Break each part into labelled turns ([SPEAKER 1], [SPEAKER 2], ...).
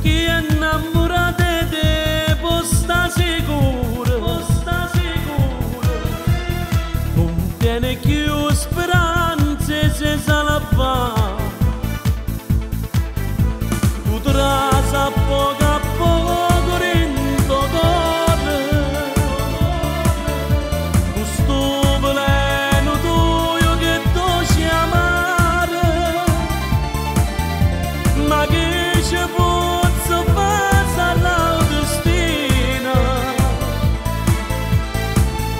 [SPEAKER 1] chi è innamorato di te può sta sicuro, non tiene più speranze se sa la fa, tu trasa a poco rinto corre, questo veleno tuo che tu ci amare, ma che ci posso fare all'autostina,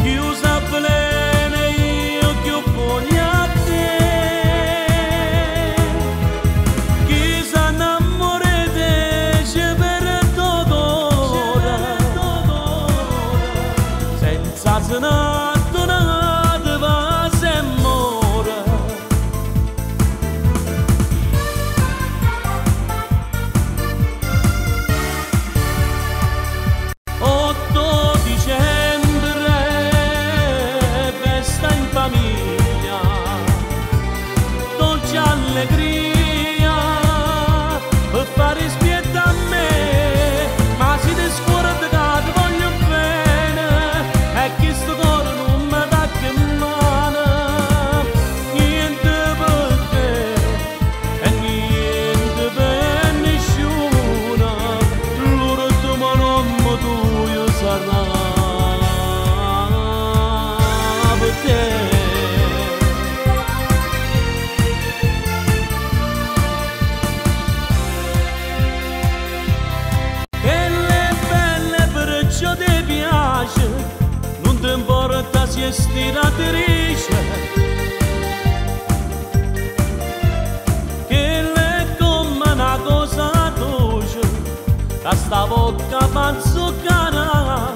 [SPEAKER 1] chiusa veleno io che voglio a te, chi sa innamore te ci perdono, senza senato nata va se muore. 8 dicembre, festa in famiglia, dolce allegria, per fare spietta a me, ma si descuore che ti voglio bene, e chi sto cuore non mi dà che mano, niente per te e niente per nessuno, l'ultimo nome tuo sarà per te. Che le belle perciò ti piace, non ti importa se è stiratrice, che le come una cosa dolce, che stavolta fa zucchera,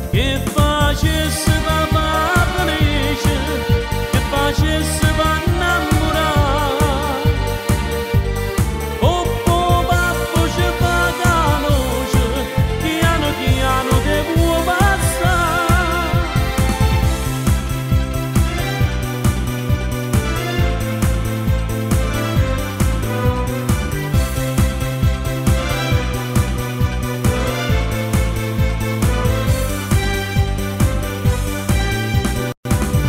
[SPEAKER 1] che facesse papà felice, che facesse pa innamorare, oh papà ci fa conoscere, piano piano te può passare.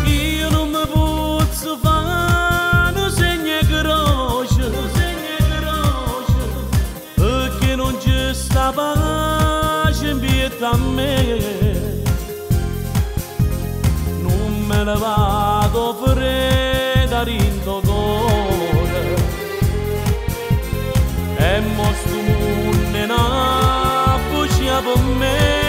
[SPEAKER 1] Io non mi posso fare un segno croce, perché non c'è sta pace in pietà a me, non me ne vado fredda rinto cuore, e mostro munne na buccia per me.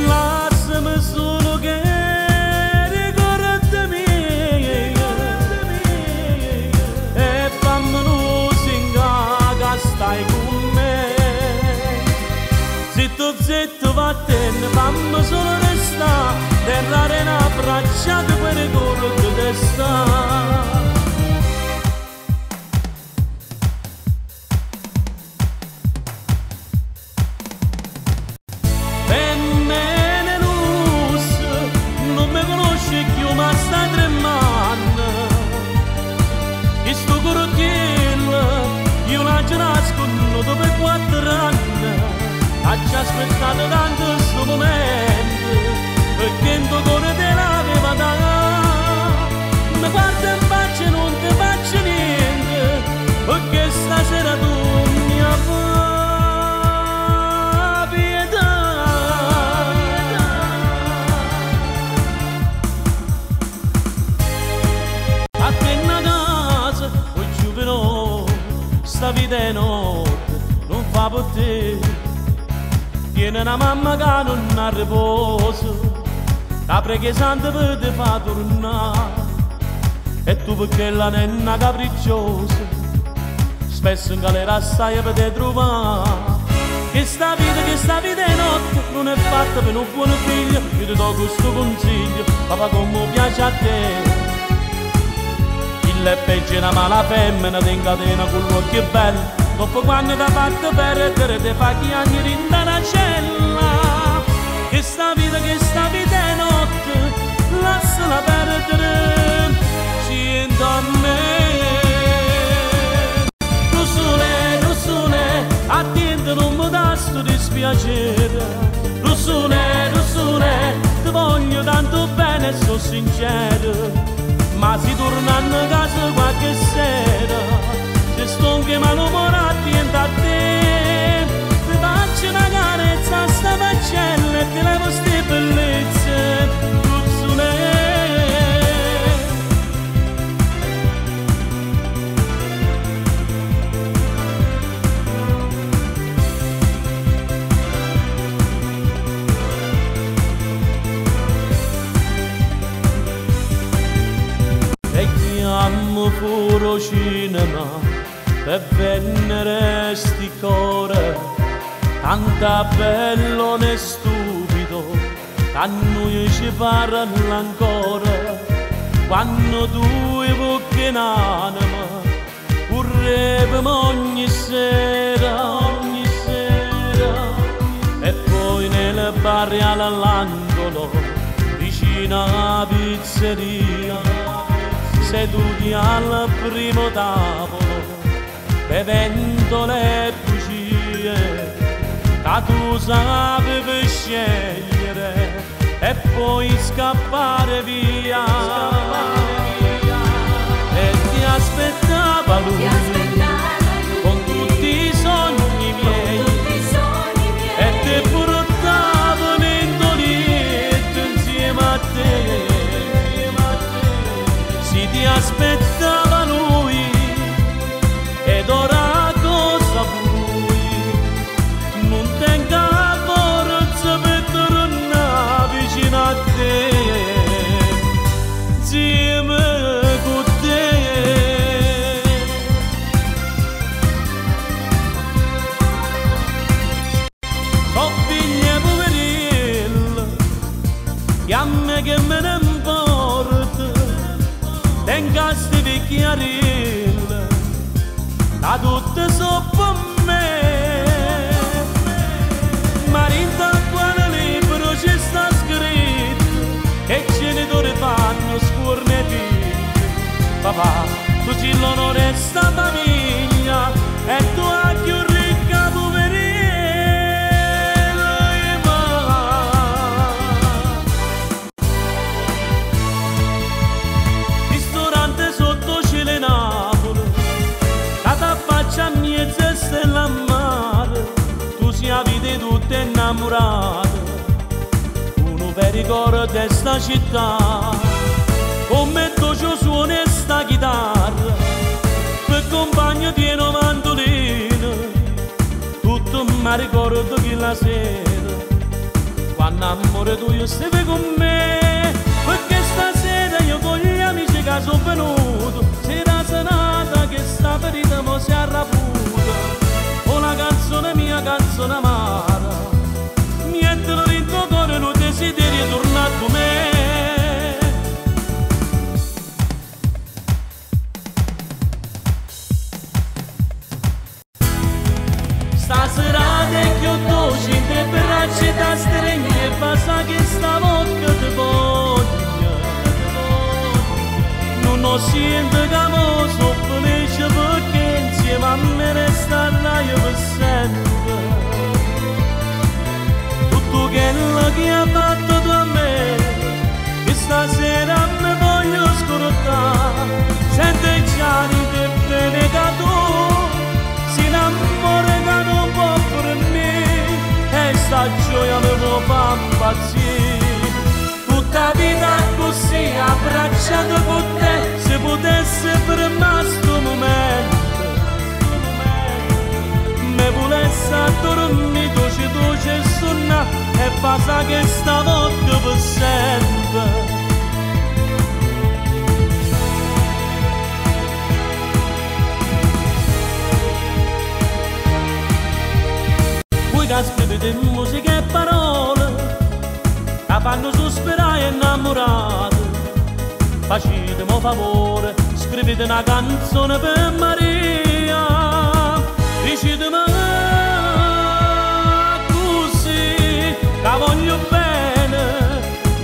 [SPEAKER 1] Lasciami solo che ricordami e fammi lusinga che stai con me. Zitto zitto vattene, fammi solo restare, terrare una bracciata per il cuore che te sta. E me ne lusso, non mi conosci più ma stai tremando, e sto corottiello io la nascondo per 4 anni, ci aspettato tanto questo momento, perché in tuo cuore te l'aveva dato, mi guarda in faccia e non ti faccio niente, perché stasera tu mi fai pietà. A te in casa, poi giù però, sta vita è notte, non fa per te. Tiene una mamma che non ha riposo, la preghi santa per te fa tornare, e tu perché la nenna capricciosa, spesso in galera stai per te trovare. Che sta vita è notte, non è fatta per un buon figlio, io ti do questo consiglio, papà come piace a te. Il è peggio una mala femmina, ti incatena con l'occhio bello, dopo quando ti ha fatto perdere ti fa chiagnere in una cella. Che sta vita è notte, lasciala perdere, ci entra a me. piacere. Rossone, rossone, ti voglio tanto bene e sono sincero, ma si tornando a casa qualche sera, se sto anche malumorati e da te, ti faccio una carezza a sta faccella e ti levo ste bellezze, rossone. Puro cinema per vendere sti core, tanta bello e stupido a noi ci parlano ancora, quando tu evochi un'anima correvamo ogni sera, e poi nel bar all'angolo vicino alla pizzeria seduti al primo tavolo, bevendo le bugie, che tu sapevi scegliere e poi scappare via. E ti aspettava lui, con tutti i sogni miei, e ti portava nel letto insieme a te. Ti aspettava lui ed ora cosa vuoi? Non tenga forza per tornare vicino a te, insieme con te. So figlia poverella, chiamami che me ne importa, tenga sti vecchiarelle, da tutte sopra me. Ma in quale libro ci sta scritto che i genitori fanno scorneti. Papà, tu ci l'onore sta famiglia e tu hai più ricca poverella. E stella a mare, tu sia vita tutta innamorata, uno per ricordo di sta città, come tu ci suoni sta chitarra, per compagno di un mandolino, tutto mi ricordo che la sera, quando amore tu io stavi con me, perché stasera io con gli amici che sono venuto, sera serata che sta ferita mo si è arraputa. La canzone mia, canzone amara, niente lo rinto cuore, lo desiderio tornare con me. Stasera te chiudo, ci te braccia da stringhi e passa che sta vodka ti voglia. Non ho sento che mo so felice perché insieme a me resta là io per sempre. Tutto quello che ha fatto tu a me, che stasera mi voglio scordare. Sente già di te bene che tu si innamora che non può per me, e sta gioia mi fa impazzire. Tutta vita così abbracciato con te, se potesse fermare sto momento, me volesse dormire dolce e sonna e passa che stanotte per sempre. Voi che scrivete musica e parole che fanno sospirare e innamorare, facetemi un favore, scrivete una canzone per Maria, dicetemi così che voglio bene,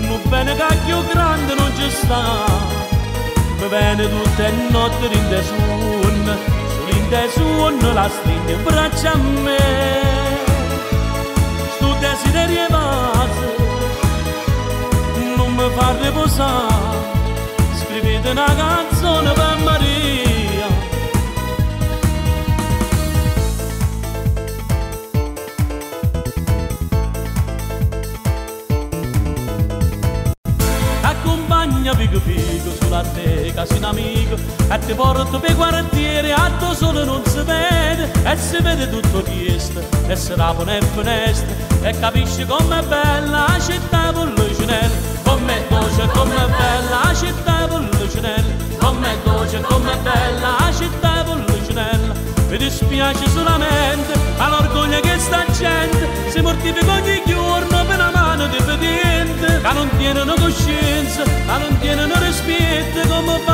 [SPEAKER 1] non bene che più grande non ci sta, mi viene tutte le notti in te suon, solo in te suon la stringe in braccia a me. desideri evasi, non mi fa riposare, scrivete una canzone per Maria. Accompagna pico pico sulla teca, sei un amico, e ti porto per quartiere, a tuo sole non si vede, e si vede tutto chiesto, e si apre nel finestra, e capisci com'è bella la città Pulcinella, com'è dolce, com'è bella la città Pulcinella, com'è dolce, com'è bella la città Pulcinella. Mi dispiace solamente all'orgoglio che sta gente si mortifica ogni giorno per una mano di patente, che non tiene coscienza, che non tiene rispetto come fa